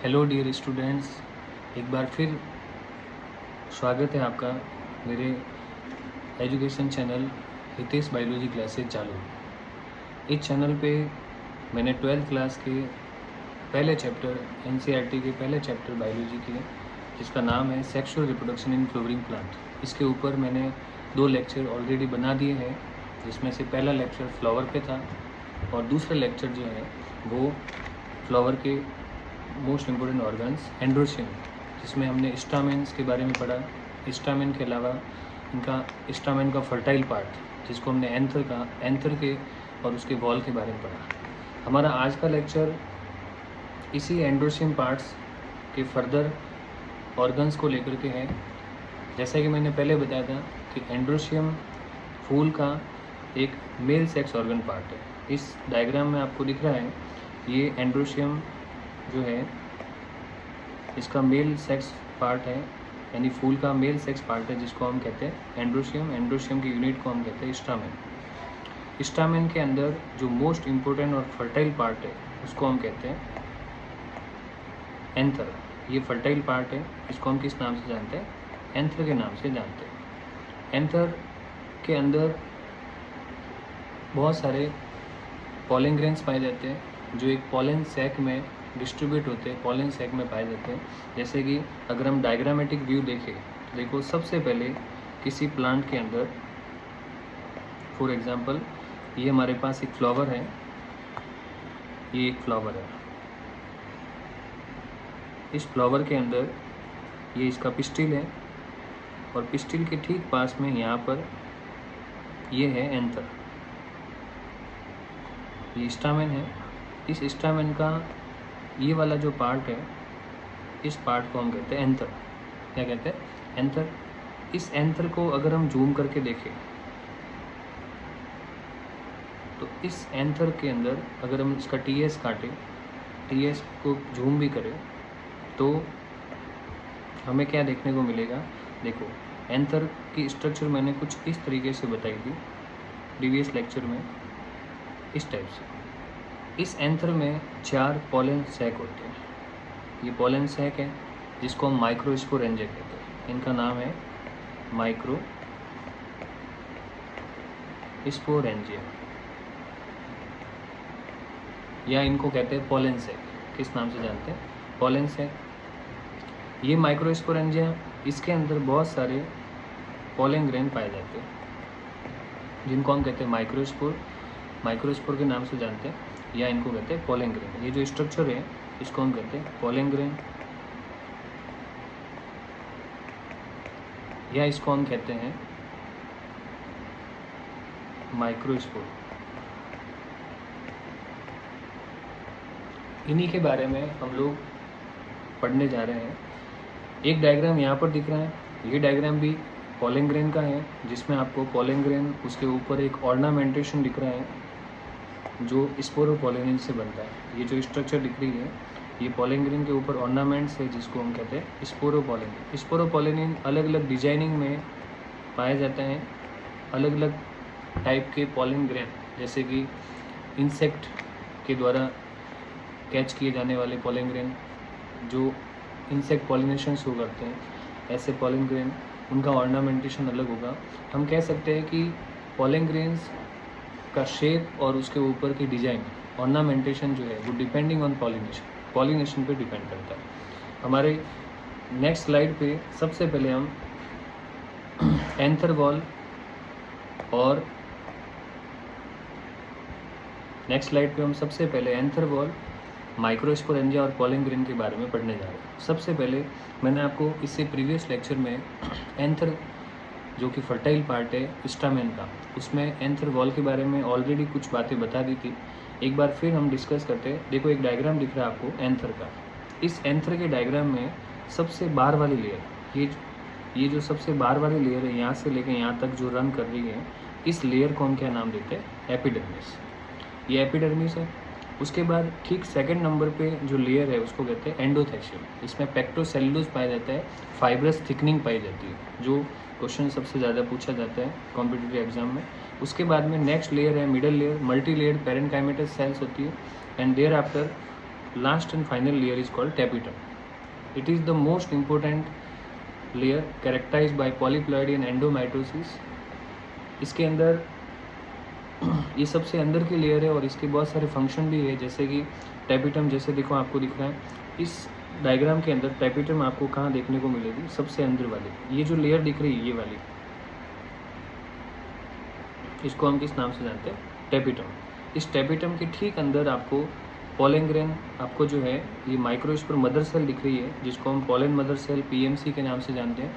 Hello dear students, एक बार फिर स्वागत है आपका मेरे education channel Hitesh biology classes चालू। इस चैनल पे मैंने 12th क्लास के पहले चैप्टर एनसीईआरटी के पहले चैप्टर बायोलॉजी के, जिसका नाम है sexual reproduction in flowering plant, इसके ऊपर मैंने 2 लेक्चर ऑलरेडी बना दिए हैं, जिसमें से पहला लेक्चर फ्लावर पे था और दूसरा लेक्चर जो है वो फ्लावर के मोस्ट इम्पोर्टेंट ऑर्गन्स एंड्रोशियम, जिसमें स्टामेंस स्टामेन्स के बारे में पढ़ा। स्टामेन के अलावा इनका स्टामेन का फर्टाइल पार्ट, जिसको हमने एंथर के और उसके बॉल के बारे में पढ़ा। हमारा आज का लेक्चर इसी एंड्रोशियम पार्ट्स के फर्दर ऑर्गन्स को लेकर के है। जैसा कि मैंने पहले बताया था कि एंड्रोशियम फूल का एक मेल सेक्स ऑर्गन पार्ट है। इस डायग्राम में आपको दिख रहा है ये एंड्रोशियम जो है इसका मेल सेक्स पार्ट है, यानी फूल का मेल सेक्स पार्ट है, जिसको हम कहते हैं एंड्रोशियम। एंड्रोशियम की यूनिट को हम कहते हैं स्टामेन। स्टामेन के अंदर जो मोस्ट इम्पोर्टेंट और फर्टाइल पार्ट है उसको हम कहते हैं एंथर। ये फर्टाइल पार्ट है, इसको हम किस नाम से जानते हैं? एंथर के नाम से जानते हैं। एंथर के अंदर बहुत सारे पॉलन ग्रेन्स पाए जाते हैं जो एक पॉलन सैक में डिस्ट्रीब्यूट होते हैं, पॉलन सैक में पाए जाते हैं। जैसे कि अगर हम डायग्रामेटिक व्यू देखें तो देखो, सबसे पहले किसी प्लांट के अंदर, फॉर एग्जांपल ये हमारे पास एक फ्लावर है, ये एक फ्लावर है। इस फ्लावर के अंदर ये इसका पिस्टिल है और पिस्टिल के ठीक पास में यहाँ पर ये है एंथर, ये स्टामेन है। इस स्टामेन का ये वाला जो पार्ट है, इस पार्ट को हम कहते हैं एंथर। क्या कहते हैं? एंथर। इस एंथर को अगर हम जूम करके देखें तो इस एंथर के अंदर अगर हम इसका टीएस काटें, टीएस को जूम भी करें तो हमें क्या देखने को मिलेगा? देखो, एंथर की स्ट्रक्चर मैंने कुछ इस तरीके से बताई थी प्रीवियस लेक्चर में, इस टाइप से। इस एंथर में 4 पॉलन सैक होते हैं। ये पॉलन सैक है जिसको हम माइक्रोस्पोरेंजिया कहते हैं। इनका नाम है माइक्रोस्पोरेंजिया, या इनको कहते हैं पॉलन सैक। किस नाम से जानते हैं? Pollen sac. ये माइक्रोस्पोरेंजिया, इसके अंदर बहुत सारे पॉलन ग्रेन पाए जाते हैं जिनको हम कहते हैं माइक्रोस्पोर। माइक्रोस्पोर के नाम से जानते हैं, या इनको कहते हैं पॉलन ग्रेन। ये जो स्ट्रक्चर है इसको हम कहते हैं पॉलन ग्रेन, या इसको हम कहते हैं माइक्रोस्पोर। इन्हीं के बारे में हम लोग पढ़ने जा रहे हैं। एक डायग्राम यहाँ पर दिख रहा है, ये डायग्राम भी पॉलन ग्रेन का है, जिसमें आपको पॉलन ग्रेन, उसके ऊपर एक ऑर्नामेंटेशन दिख रहा है जो स्पोरोपोलिन से बनता है। ये जो स्ट्रक्चर दिख रही है ये पॉलन ग्रेन के ऊपर ऑर्नामेंट्स है, जिसको हम कहते हैं स्पोरोपोलिन। स्पोरोपोलिन अलग अलग डिजाइनिंग में पाए जाते हैं। अलग अलग टाइप के पॉलन ग्रेन, जैसे कि इंसेक्ट के द्वारा कैच किए जाने वाले पॉलन ग्रेन, जो इंसेक्ट पॉलिनेशन शो करते हैं, ऐसे पॉलन ग्रेन, उनका ऑर्नामेंटेशन अलग होगा। हम कह सकते हैं कि पॉलन ग्रेन्स का शेप और उसके ऊपर की डिजाइन, ऑर्नामेंटेशन जो है वो डिपेंडिंग ऑन पॉलिनेशन पे डिपेंड करता है। हमारे नेक्स्ट स्लाइड पे सबसे पहले हम एंथर वॉल और माइक्रोस्पोरेंजिया और पॉलन ग्रेन के बारे में पढ़ने जा रहे हैं। सबसे पहले मैंने आपको इससे प्रीवियस लेक्चर में एंथर, जो कि फर्टाइल पार्ट है स्टामेन का, उसमें एंथर वॉल के बारे में ऑलरेडी कुछ बातें बता दी थी। एक बार फिर हम डिस्कस करते हैं। देखो, एक डायग्राम दिख रहा है आपको एंथर का। इस एंथर के डायग्राम में सबसे बाहर वाली लेयर, ये जो सबसे बाहर वाली लेयर है, यहाँ से लेकर यहाँ तक जो रन कर रही है, इस लेयर को हम क्या नाम देते हैं? एपिडर्मिस। ये एपिडर्मिस है। उसके बाद ठीक सेकंड नंबर पे जो लेयर है उसको कहते हैं एंडोथेशियम। इसमें पेक्टोसेलुलोज पाया जाता है, फाइब्रस थिकनिंग पाई जाती है, जो क्वेश्चन सबसे ज़्यादा पूछा जाता है कॉम्पिटिटिव एग्जाम में। उसके बाद में नेक्स्ट लेयर है middle layer, multi layer parenchymatous cells होती है, एंड देयर आफ्टर last and final layer is called tapetum. It is the most important layer characterized by polyploidy and endomitosis. इसके अंदर ये सबसे अंदर की लेयर है और इसके बहुत सारे फंक्शन भी है, जैसे कि टैपिटम, जैसे देखो आपको दिख रहा है इस डायग्राम के अंदर टैपिटम आपको कहाँ देखने को मिलेगी, सबसे अंदर वाली ये जो लेयर दिख रही है ये वाली, इसको हम किस नाम से जानते हैं, टैपिटम। इस टैपिटम के ठीक अंदर आपको पोलन ग्रेन, आपको जो है ये माइक्रोस्पोर मदर सेल दिख रही है, जिसको हम पोलन मदर सेल PMC के नाम से जानते हैं।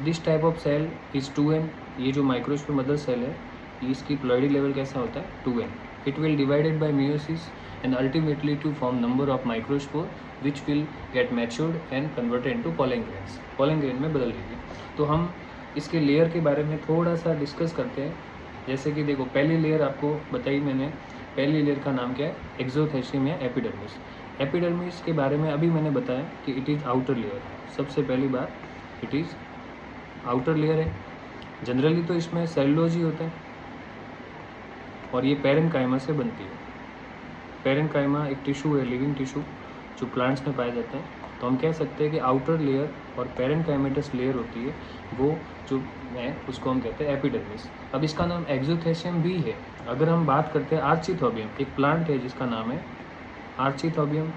This type of cell is 2n। ये जो माइक्रोस्पोर मदर सेल है इसकी प्लॉइडी लेवल कैसा होता है, 2n। It will divided by meiosis and ultimately to form number of microspore which will get matured and converted into pollen grains, pollen grain में बदल देगी। तो हम इसके लेयर के बारे में थोड़ा सा डिस्कस करते हैं। जैसे कि देखो पहली लेयर आपको बताई मैंने, पहली लेयर का नाम क्या है, एक्सोथेशियम या एपिडर्मिस। एपिडर्मिस के बारे में अभी मैंने बताया कि इट इज़ आउटर लेयर। सबसे पहली बात इट इज़ आउटर लेयर है। जनरली तो इसमें सेलुलोज ही होता है और ये पैरेन्काइमा से बनती है। पैरेन्काइमा एक टिश्यू है, लिविंग टिश्यू जो प्लांट्स में पाया जाता है। तो हम कह सकते हैं कि आउटर लेयर और पैरेन्काइमेटस लेयर होती है, वो जो है उसको हम कहते हैं एपिडर्मिस। अब इसका नाम एक्सोथेशियम भी है। अगर हम बात करते हैं आर्चिथोबियम, एक प्लांट है जिसका नाम है आर्चिथोबियम।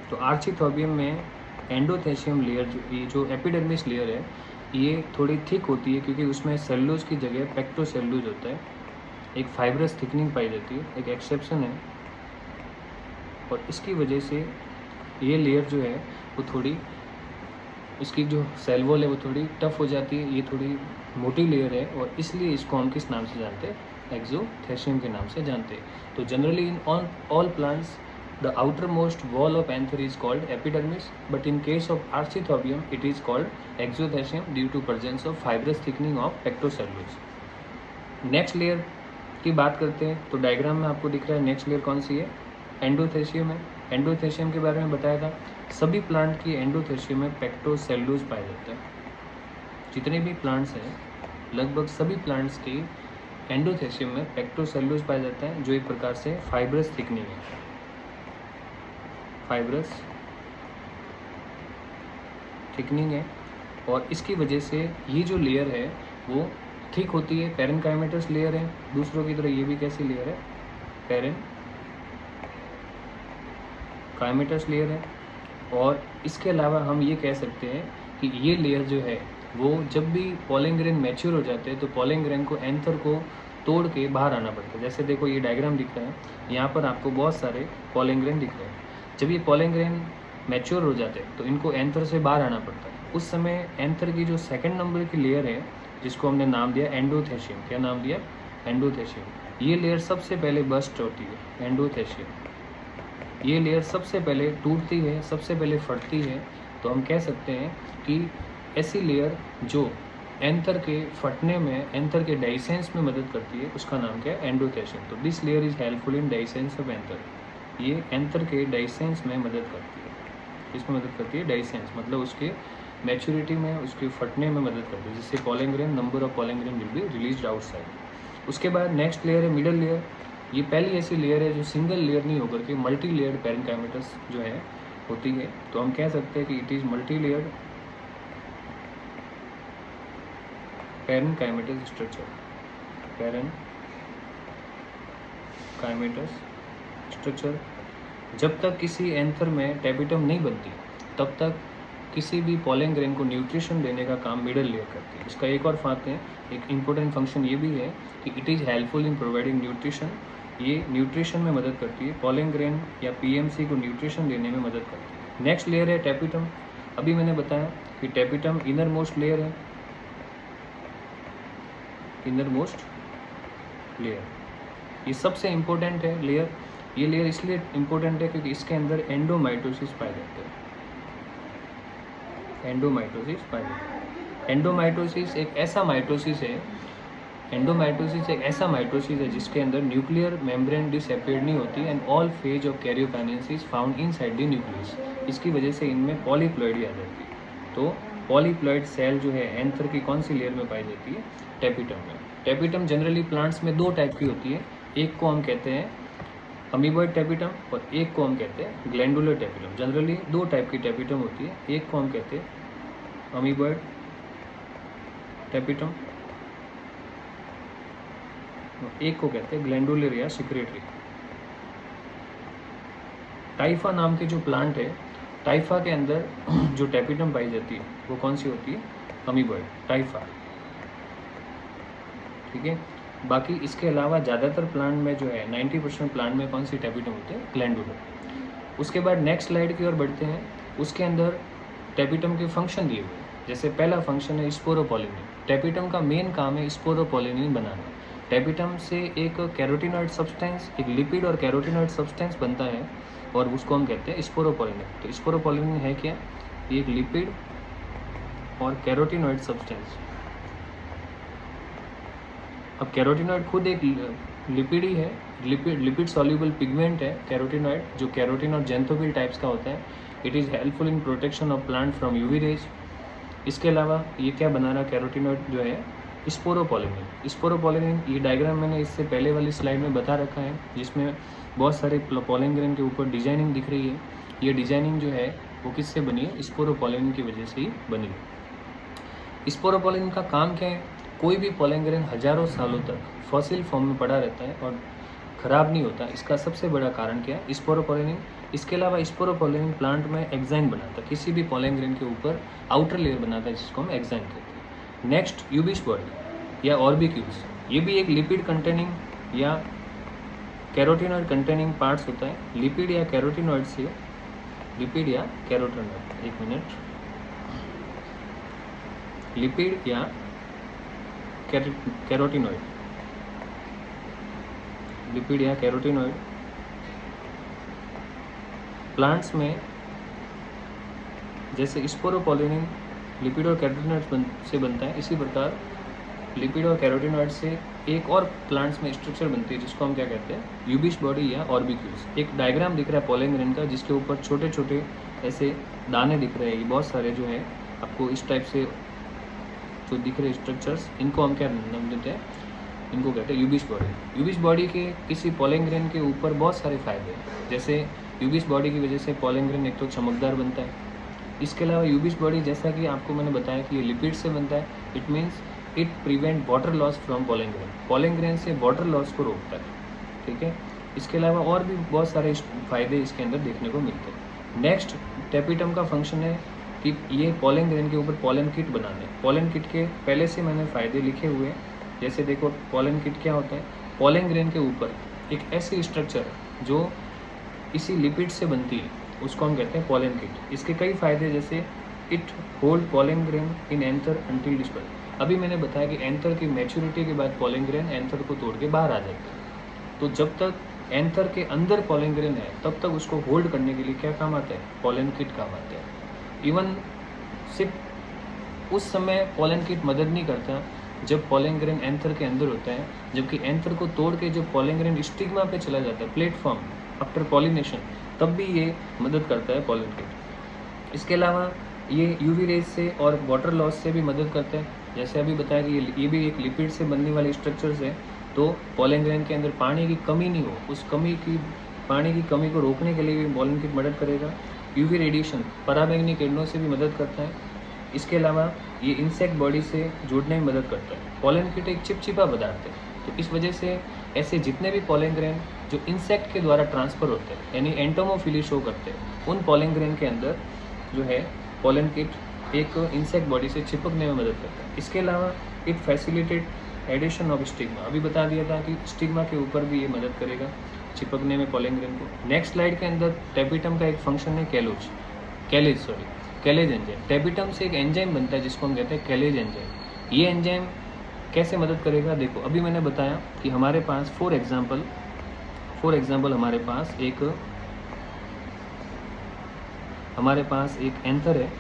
तो आर्चिथोबियम में एंडोथेशियम लेयर ये जो एपिडर्मिस लेयर है ये थोड़ी थिक होती है, क्योंकि उसमें सेलुलोज की जगह पेक्टोसेलुलोज होता है। एक फाइब्रस थिकनिंग पाई जाती है, एक एक्सेप्शन है। और इसकी वजह से ये लेयर जो है वो थोड़ी, इसकी जो सेल वॉल है वो थोड़ी टफ हो जाती है, ये थोड़ी मोटी लेयर है और इसलिए इसको हम किस नाम से जानते हैं, एक्सोथेशियम के नाम से जानते हैं। तो generally in all plants the outer most wall of anther is called epidermis, but in case of Arceuthobium it is called exothecium due to presence of fibrous thickening of pectocellulose. Next layer की बात करते हैं तो diagram में आपको दिख रहा है नेक्स्ट लेयर कौन सी है, एंडोथेशियम है। एंडोथेशियम के बारे में बताया था, सभी प्लांट की एंडोथेशियम में पेक्टोसेलुलोज पाया जाता है। जितने भी प्लांट्स हैं लगभग सभी प्लांट्स की एंडोथेशियम में पेक्टोसेलुलोज पाया जाता है, जो एक प्रकार से फाइब्रस थिकनिंग है, फाइब्रस थिकनिंग है। और इसकी वजह से ये जो लेयर है वो थिक होती है, पैरेन्काइमेटस लेयर है। दूसरों की तरह ये भी कैसी लेयर है, पैरेन्काइमेटस लेयर है। और इसके अलावा हम ये कह सकते हैं कि ये लेयर जो है वो जब भी पोलन ग्रेन मैच्योर हो जाते हैं तो पोलन ग्रेन को एंथर को तोड़ के बाहर आना पड़ता है। जैसे देखो ये डायग्राम दिख रहा है, यहाँ पर आपको बहुत सारे पोलन ग्रेन दिख रहे हैं। जब ये पोलन ग्रेन मैच्योर हो जाते हैं तो इनको एंथर से बाहर आना पड़ता है। उस समय एंथर की जो सेकंड नंबर की लेयर है जिसको हमने नाम दिया एंडोथेशियम, क्या नाम दिया, एंडोथेशियम। ये लेयर सबसे पहले बस्ट होती है, एंडोथेशियम। ये लेयर सबसे पहले टूटती है, सबसे पहले फटती है। तो हम कह सकते हैं कि ऐसी लेयर जो एंथर के फटने में, एंथर के डाइसेंस में मदद करती है, उसका नाम क्या है, एंडोथेशियम। तो this layer is helpful in dehiscence of anther. ये एंथर के डाइसेंस में मदद करती है। इसमें मदद करती है डाइसेंस, मतलब उसके मैच्योरिटी में, उसके फटने में मदद करती है, जिससे pollen grain, number of pollen grain will be released outside. उसके बाद नेक्स्ट लेयर है मिडल लेयर। ये पहली ऐसी लेयर है जो सिंगल लेयर नहीं होकर के मल्टी लेयर्ड पैरेन्काइमेटस जो है होती है। तो हम कह सकते हैं कि it is multi layered parenchymatous structure, parenchymatous structure. जब तक किसी एंथर में टैपिटम नहीं बनती तब तक किसी भी पोलन ग्रेन को न्यूट्रिशन देने का काम मिडल लेयर करती है। इसका एक और फायदा है, एक इम्पोर्टेंट फंक्शन ये भी है कि it is helpful in providing nutrition. ये न्यूट्रिशन में मदद करती है, पोलन ग्रेन या PMC को न्यूट्रिशन देने में मदद करती है। नेक्स्ट लेयर है टैपिटम। अभी मैंने बताया कि टैपिटम इनर मोस्ट लेयर है, इनर मोस्ट लेयर ये सबसे इम्पोर्टेंट है लेयर। ये लेयर इसलिए इम्पोर्टेंट है क्योंकि इसके अंदर एंडोमाइटोसिस पाए जाते हैं, एंडोमाइटोसिस पाए जाते हैं। एंडोमाइटोसिस एक ऐसा माइटोसिस है, एंडोमाइटोसिस एक ऐसा माइटोसिस है जिसके अंदर न्यूक्लियर मेम्ब्रेन डिसअपियर्ड नहीं होती and all phase of karyokinesis found inside the nucleus. इसकी वजह से इनमें पॉलीप्लॉइडी आ जाती है। तो पॉलीप्लॉइड सेल जो है एंथर की कौन सी लेयर में पाई जाती है, टैपिटम में। टैपिटम जनरली प्लांट्स में दो टाइप की होती है। एक को हम कहते हैं अमीबॉइड टेपिटम, और एक को हम कहते हैं ग्लैंडुलर टेपिटम। जनरली दो टाइप की टेपिटम होती है, एक को हम कहते हैं अमीबॉइड टेपिटम, एक को कहते हैं ग्लैंडुलर या सिक्रेटरी। टाइफा नाम के जो प्लांट है, टाइफा के अंदर जो टेपिटम पाई जाती है वो कौन सी होती है? अमीबॉइड टाइफा। ठीक है, बाकी इसके अलावा ज़्यादातर प्लांट में जो है 90% प्लांट में कौन सी टेपिटम होते हैं? ग्लैंडुलर। उसके बाद नेक्स्ट स्लाइड की ओर बढ़ते हैं। उसके अंदर टेपिटम के फंक्शन दिए हुए हैं। जैसे पहला फंक्शन है स्पोरोपोलिनिन। टेपिटम का मेन काम है स्पोरोपोलिनिन बनाना। टेपिटम से एक कैरोटिनॉइड सब्सटेंस, एक लिपिड और कैरोटिनॉइड सब्सटेंस बनता है और उसको हम कहते हैं स्पोरोपोलिनिन। तो स्पोरोपोलिनिन है क्या? ये एक लिपिड और कैरोटिनॉइड सब्सटेंस। अब कैरोटिनॉइड खुद एक लिपिड ही है, लिपिड सॉल्यूबल पिगमेंट है कैरोटिनॉइड, जो कैरोटिन और जेंथोफिल टाइप्स का होता है। It is helpful in protection of plant from UV rays. इसके अलावा ये क्या बना रहा कैरोटिनॉइड जो है? स्पोरोपोलिनिन। स्पोरोपोलिनिन ये डायग्राम मैंने इससे पहले वाली स्लाइड में बता रखा है, जिसमें बहुत सारे पोलन ग्रेन के ऊपर डिजाइनिंग दिख रही है। ये डिजाइनिंग जो है वो किससे बनी है? स्पोरोपोलिनिन की वजह से ही बनी है। स्पोरोपोलिनिन का काम क्या है? कोई भी पोलन ग्रेन हजारों सालों तक फॉसिल फॉर्म में पड़ा रहता है और ख़राब नहीं होता। इसका सबसे बड़ा कारण क्या है? स्पोरोपोलिनिन। इसके अलावा स्पोरोपोलिनिन प्लांट में एक्साइन बनाता है, किसी भी पोलन ग्रेन के ऊपर आउटर लेयर बनाता है, जिसको हम एक्साइन कहते हैं। नेक्स्ट यूबिस बॉडी या ऑर्बिक्यूल्स, ये भी एक लिपिड कंटेनिंग या कैरोटिनॉइड कंटेनिंग पार्ट्स होता है। लिपिड या कैरोटिनॉइड से, लिपिड या कैरोटिनॉइड, एक मिनट, लिपिड या कैरोटिनॉइड, लिपिड या कैरोटिनॉइड प्लांट्स में जैसे स्पोरोपोलिनिन लिपिड और कैरोटिनॉइड से बनता है, इसी प्रकार लिपिड और कैरोटिनॉइड से एक और प्लांट्स में स्ट्रक्चर बनती है, जिसको हम क्या कहते हैं? यूबिस बॉडी या ऑर्बिक्यूल्स। एक डायग्राम दिख रहा है पोलन ग्रेन का, जिसके ऊपर छोटे छोटे ऐसे दाने दिख रहे हैं। ये बहुत सारे जो है आपको इस टाइप से जो दिख रहे स्ट्रक्चर्स, इनको हम क्या नाम देते हैं? इनको कहते हैं यूबिस बॉडी। यूबिस बॉडी के किसी पोलन ग्रेन के ऊपर बहुत सारे फायदे हैं। जैसे यूबिस बॉडी की वजह से पोलन ग्रेन एक तो चमकदार बनता है। इसके अलावा यूबिस बॉडी, जैसा कि आपको मैंने बताया कि ये लिपिड से बनता है, it means it prevent water loss from pollen grain. Pollen grain से वाटर लॉस को रोकता है। ठीक है, इसके अलावा और भी बहुत सारे फायदे इसके अंदर देखने को मिलते हैं। नेक्स्ट टेपिटम का फंक्शन है कि ये पोलन ग्रेन के ऊपर पोलन किट बनाने। पोलन किट के पहले से मैंने फ़ायदे लिखे हुए हैं। जैसे देखो पोलन किट क्या होता है? पोलन ग्रेन के ऊपर एक ऐसी स्ट्रक्चर जो इसी लिपिड से बनती है, उसको हम कहते हैं पोलन किट। इसके कई फायदे, जैसे it hold pollen grain in anther until disperse. अभी मैंने बताया कि एंथर की मैच्योरिटी के बाद पोलन ग्रेन एंथर को तोड़ के बाहर आ जाता है। तो जब तक एंथर के अंदर पोलन ग्रेन है, तब तक उसको होल्ड करने के लिए क्या काम आता है? पोलन किट काम आता है। इवन सिर्फ उस समय पोलन किट मदद नहीं करता जब पोलन ग्रेन एंथर के अंदर होता है, जबकि एंथर को तोड़ के जब पोलन ग्रेन स्टिग्मा पे चला जाता है, प्लेटफॉर्म आफ्टर पॉलिनेशन, तब भी ये मदद करता है पोलन किट। इसके अलावा ये यूवी रेज से और वाटर लॉस से भी मदद करता है। जैसे अभी बताया कि ये भी एक लिपिड से बनने वाली स्ट्रक्चर्स है, तो पोलन ग्रेन के अंदर पानी की कमी नहीं हो, उस पानी की कमी को रोकने के लिए भी पोलन किट मदद करेगा। यूवी रेडिएशन, पराबैंगनी किरणों से भी मदद करता है। इसके अलावा ये इंसेक्ट बॉडी से जुड़ने में मदद करता है। पोलन किट एक चिपचिपा पदार्थ है, तो इस वजह से ऐसे जितने भी पोलन ग्रेन जो इंसेक्ट के द्वारा ट्रांसफ़र होते हैं, यानी एंटोमोफिली शो करते हैं, उन पोलन ग्रेन के अंदर जो है पोलन किट एक इंसेक्ट बॉडी से चिपकने में मदद करता है। इसके अलावा it facilitate addition of stigma. अभी बता दिया था कि स्टिग्मा के ऊपर भी ये मदद करेगा चिपकने में पोलन ग्रेन को। नेक्स्ट स्लाइड के अंदर टेपिटम का एक फंक्शन है कैलेज एंजाइम। टेपिटम से एक एंजाइम बनता है जिसको हम कहते हैं कैलेज एंजाइम। ये एंजाइम कैसे मदद करेगा? देखो अभी मैंने बताया कि हमारे पास फॉर एग्जांपल हमारे पास एक एंथर है,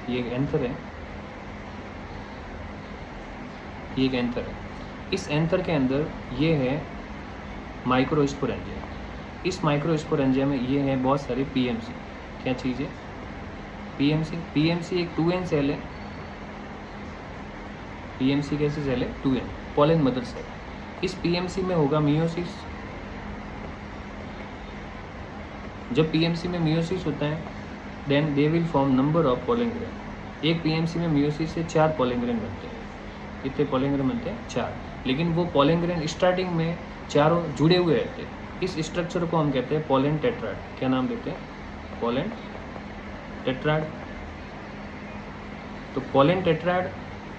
ये एक एंथर है, ये एक एंथर है। इस एंथर के अंदर ये है माइक्रोस्पोरेंजिया। इस माइक्रोस्पोरेंजिया में ये है बहुत सारे पीएमसी। क्या चीज़ है? पीएमसी एक 2n सेल है। पीएमसी कैसी सेल है? 2n, pollen mother cell. इस पीएमसी में होगा मियोसिस। जब पीएमसी में मियोसिस होता है then they will form number of pollen grain. एक पीएमसी में मियोसिस से 4 पोलन ग्रेन बनते हैं। कितने पोलन ग्रेन बनते हैं? 4। लेकिन वो पोलन ग्रेन स्टार्टिंग में चारों जुड़े हुए रहते हैं। इस स्ट्रक्चर को हम कहते हैं पोलन टेट्राड। क्या नाम देते हैं? Pollen tetrad. तो पोलन टेट्राड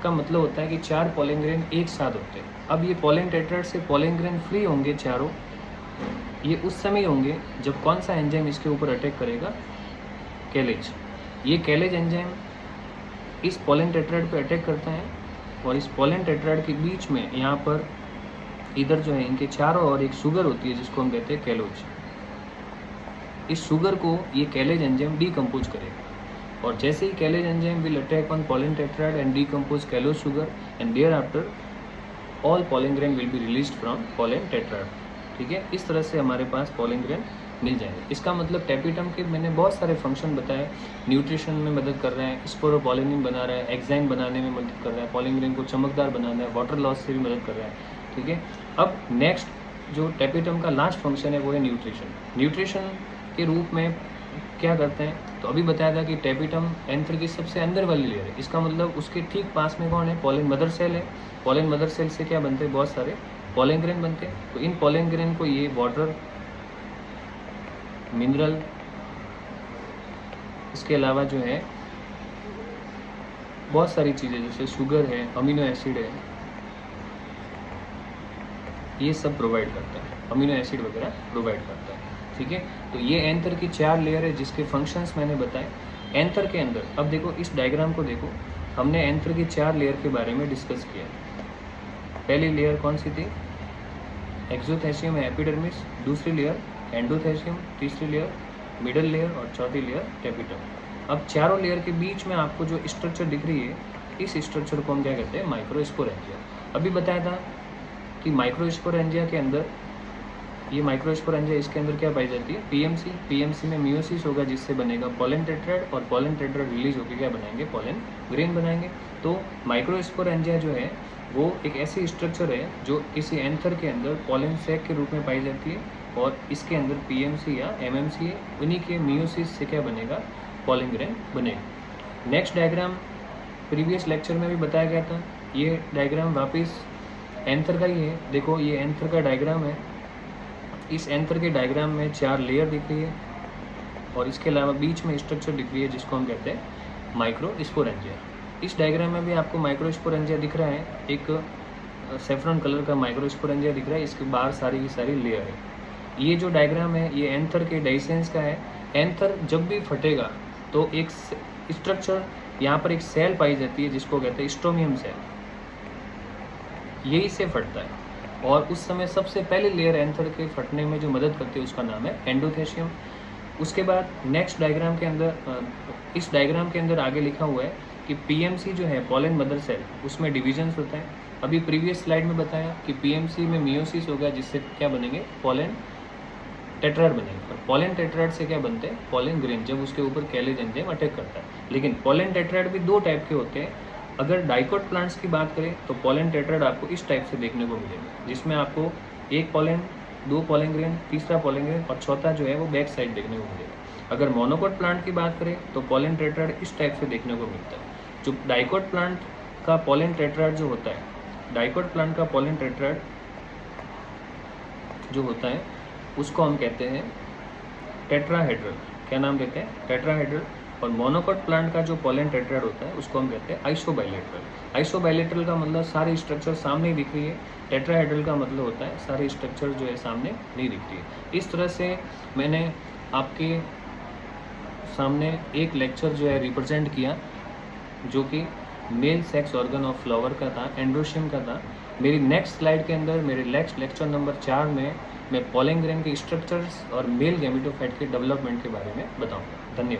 का मतलब होता है कि 4 पोलन ग्रेन एक साथ होते हैं। अब ये पोलन टेट्राड से पोलन ग्रेन फ्री होंगे चारों, ये उस समय होंगे जब कौन सा एंजाइम इसके ऊपर अटैक करेगा? कैलेज। ये कैलेज एंजाइम इस पोलन टेट्राड पे अटैक करता है और इस पोलन टेट्राड के बीच में यहाँ पर इधर जो है इनके चारों और एक शुगर होती है जिसको हम कहते हैं कैलोज। इस शुगर को ये कैलेज एंजाइम डीकम्पोज करेगा और जैसे ही callase enzyme will attack on pollen tetrad and decompose callose sugar and there after all pollen grain will be released from pollen tetrad. ठीक है, इस तरह से हमारे पास पोलन ग्रेन मिल जाएंगे। इसका मतलब टेपिटम के मैंने बहुत सारे फंक्शन बताए। न्यूट्रिशन में मदद कर रहे हैं, स्पोरोपोलिनिन बना रहा है, एग्जाइम बनाने में मदद कर रहा है, पोलन ग्रेन को चमकदार बनाना है, वाटर लॉस से भी मदद कर रहा है। ठीक है, अब नेक्स्ट जो टेपिटम का लास्ट फंक्शन है वो है न्यूट्रिशन। न्यूट्रिशन के रूप में क्या करते हैं? तो अभी बताया था कि टेपिटम एंथर की सबसे अंदर वाली लेयर है। इसका मतलब उसके ठीक पास में कौन है? पोलन मदर सेल है। पोलन मदर सेल से क्या बनते हैं? बहुत सारे पोलन ग्रेन बनते हैं। तो इन पोलन ग्रेन को ये वाटर, मिनरल, इसके अलावा जो है बहुत सारी चीज़ें जैसे शुगर है, अमीनो एसिड है, ये सब प्रोवाइड करता है। अमीनो एसिड वगैरह प्रोवाइड करता है। ठीक है, तो ये एंथर की 4 लेयर है जिसके फंक्शंस मैंने बताए। एंथर के अंदर अब देखो इस डायग्राम को देखो, हमने एंथर की 4 लेयर के बारे में डिस्कस किया। पहली लेयर कौन सी थी? एक्सोथेशियम एपिडर्मिस, दूसरी लेयर एंडोथेशियम, तीसरी लेयर मिडल लेयर और चौथी लेयर टेपिटम। अब चारों लेयर के बीच में आपको जो स्ट्रक्चर दिख रही है, इस स्ट्रक्चर को हम क्या कहते हैं? माइक्रोस्पोरेंजिया। अभी बताया था कि माइक्रोस्पोरेंजिया के अंदर, ये माइक्रोस्पोरेंजिया इसके अंदर क्या पाई जाती है? पीएमसी। पीएमसी में मियोसिस होगा जिससे बनेगा पोलन टेट्राड और पोलन टेट्राड रिलीज होकर क्या बनाएंगे? पोलन ग्रेन बनाएंगे। तो माइक्रोस्पोरेंजिया जो है वो एक ऐसी स्ट्रक्चर है जो किसी एंथर के अंदर पोलन सैक के रूप में पाई जाती है और इसके अंदर पीएमसी या एमएमसी है। उन्हीं के मियोसिस से क्या बनेगा? पोलन ग्रेन बनेगा। नेक्स्ट डायग्राम प्रीवियस लेक्चर में भी बताया गया था। ये डायग्राम वापस एंथर का ही है। देखो ये एंथर का डायग्राम है। इस एंथर के डायग्राम में 4 लेयर दिख रही है और इसके अलावा बीच में स्ट्रक्चर दिख रही है जिसको हम कहते हैं माइक्रोस्पोरेंजिया। इस डायग्राम में भी आपको माइक्रोस्पोरेंजिया दिख रहा है, एक सेफ्रॉन कलर का माइक्रोस्पोरेंजिया दिख रहा है। इसके बाहर सारी की सारी लेयर है। ये जो डायग्राम है ये एंथर के डाइसेंस का है। एंथर जब भी फटेगा तो एक स्ट्रक्चर, यहाँ पर एक सेल पाई जाती है जिसको कहते हैं स्ट्रोमियम सेल, यही से फटता है और उस समय सबसे पहले लेयर एंथर के फटने में जो मदद करती है उसका नाम है एंडोथेशियम। उसके बाद नेक्स्ट डायग्राम के अंदर, इस डायग्राम के अंदर आगे लिखा हुआ है कि पीएमसी जो है पोलन मदर सेल, उसमें डिविजन्स होता है। अभी प्रीवियस स्लाइड में बताया कि पीएमसी में मियोसिस होगा जिससे क्या बनेंगे? पोलन टेट्राड बनेंगे। और पोलन टेट्राड से क्या बनते हैं? पोलन ग्रेन, जब उसके ऊपर कैलेज एंजाइम अटैक करता है। लेकिन पोलन टेट्राड भी 2 टाइप के होते हैं। अगर डाइकोट प्लांट्स की बात करें तो पोलन टेट्राड आपको इस टाइप से देखने को मिलेगा, जिसमें आपको 1 पोलन, 2 पोलन ग्रेन, तीसरा पोलन ग्रेन और चौथा जो है वो बैक साइड देखने को मिलेगा। अगर मोनोकोट प्लांट की बात करें तो पोलन टेट्राड इस टाइप से देखने को मिलता है। जो डाइकोट प्लांट का पोलन टेट्राड जो होता है, डाइकोट प्लांट का पोलन टेट्राड जो होता है उसको हम कहते हैं टेट्राहेड्रल। क्या नाम देते हैं? टेट्राहेड्रल। और मोनोकोट प्लांट का जो पोलन टेट्राड होता है उसको हम कहते हैं आइसोबाइलेटरल। आइसोबाइलेटरल का मतलब सारी स्ट्रक्चर सामने दिख रही है। टेट्राहेड्रल का मतलब होता है सारी स्ट्रक्चर जो है सामने नहीं दिख रही है। इस तरह से मैंने आपके सामने एक लेक्चर जो है रिप्रेजेंट किया जो कि male sex organ of flower का था, एंड्रोशियम का था। मेरी नेक्स्ट स्लाइड के अंदर, मेरे नेक्स्ट लेक्चर नंबर 4 में मैं पोलन ग्रेन के स्ट्रक्चर्स और मेल गैमेटोफाइट के डेवलपमेंट के बारे में बताऊंगा। धन्यवाद।